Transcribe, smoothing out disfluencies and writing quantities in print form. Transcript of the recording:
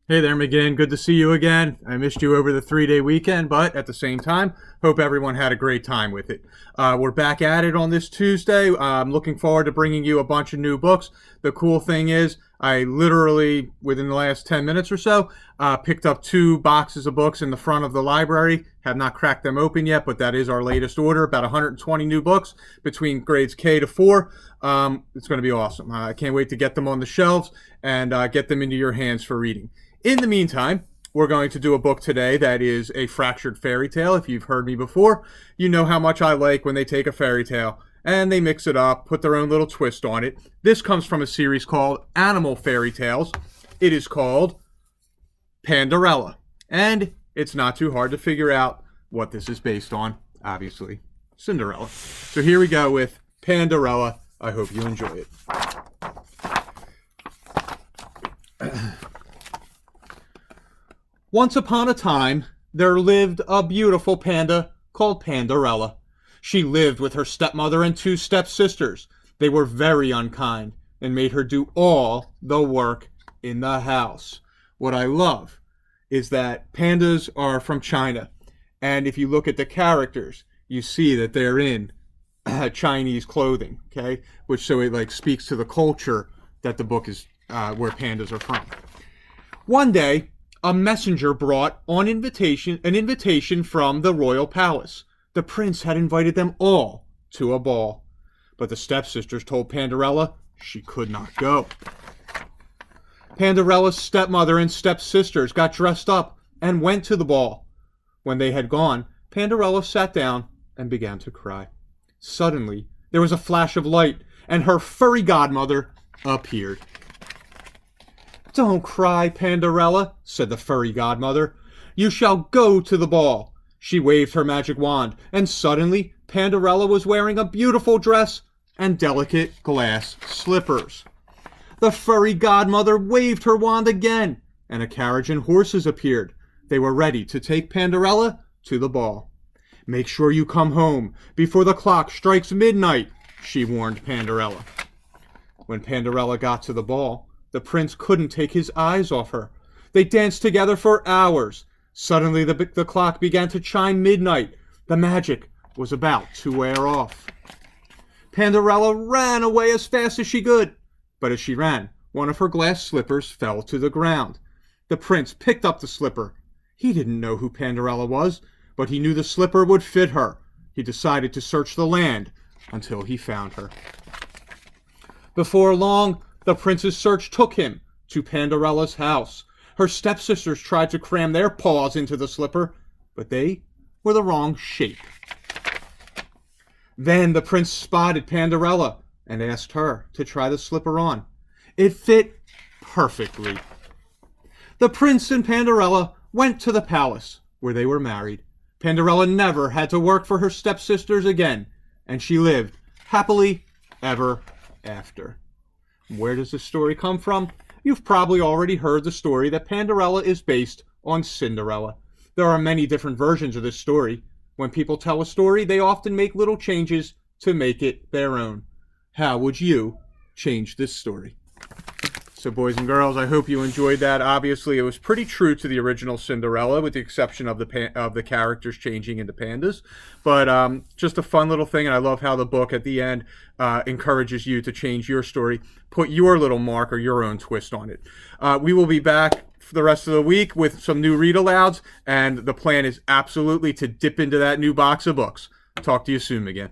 Hey there, McGinn. Good to see you again. I missed you over the 3-day weekend, but at the same time, hope everyone had a great time with it. We're back at it on this Tuesday. I'm looking forward to bringing you a bunch of new books. The cool thing is, I literally, within the last 10 minutes or so, picked up 2 boxes of books in the front of the library. Have not cracked them open yet, but that is our latest order. About 120 new books between grades K to 4. It's going to be awesome. I can't wait to get them on the shelves and get them into your hands for reading. In the meantime, we're going to do a book today that is a fractured fairy tale. If you've heard me before, you know how much I like when they take a fairy tale and they mix it up, put their own little twist on it. This comes from a series called Animal Fairy Tales. It is called Pandarella, and it's not too hard to figure out what this is based on, obviously, Cinderella. So here we go with Pandarella. I hope you enjoy it. Once upon a time, there lived a beautiful panda called Pandarella. She lived with her stepmother and 2 stepsisters. They were very unkind and made her do all the work in the house. What I love is that pandas are from China, and if you look at the characters, you see that they're in Chinese clothing, okay? Which so it speaks to the culture that the book is where pandas are from. One day, a messenger brought an invitation from the royal palace. The prince had invited them all to a ball, but the stepsisters told Pandarella she could not go. Pandarella's stepmother and stepsisters got dressed up and went to the ball. When they had gone, Pandarella sat down and began to cry. Suddenly, there was a flash of light, and her furry godmother appeared. "Don't cry, Pandarella," said the furry godmother. "You shall go to the ball." She waved her magic wand, and suddenly Pandarella was wearing a beautiful dress and delicate glass slippers. The furry godmother waved her wand again, and a carriage and horses appeared. They were ready to take Pandarella to the ball. "Make sure you come home before the clock strikes midnight," she warned Pandarella. When Pandarella got to the ball, the prince couldn't take his eyes off her. They danced together for hours. Suddenly the clock began to chime midnight. The magic was about to wear off. Pandarella ran away as fast as she could, but as she ran, one of her glass slippers fell to the ground. The prince picked up the slipper. He didn't know who Pandarella was, but he knew the slipper would fit her. He decided to search the land until he found her. Before long, the prince's search took him to Pandarella's house. Her stepsisters tried to cram their paws into the slipper, but they were the wrong shape. Then the prince spotted Pandarella and asked her to try the slipper on. It fit perfectly. The prince and Pandarella went to the palace, where they were married. Pandarella never had to work for her stepsisters again, and she lived happily ever after. Where does this story come from? You've probably already heard the story that Pandarella is based on Cinderella. There are many different versions of this story. When people tell a story, they often make little changes to make it their own. How would you change this story? So boys and girls, I hope you enjoyed that. Obviously, it was pretty true to the original Cinderella, with the exception of the characters changing into pandas. But just a fun little thing, and I love how the book at the end encourages you to change your story, put your little mark or your own twist on it. We will be back for the rest of the week with some new read-alouds, and the plan is absolutely to dip into that new box of books. Talk to you soon again.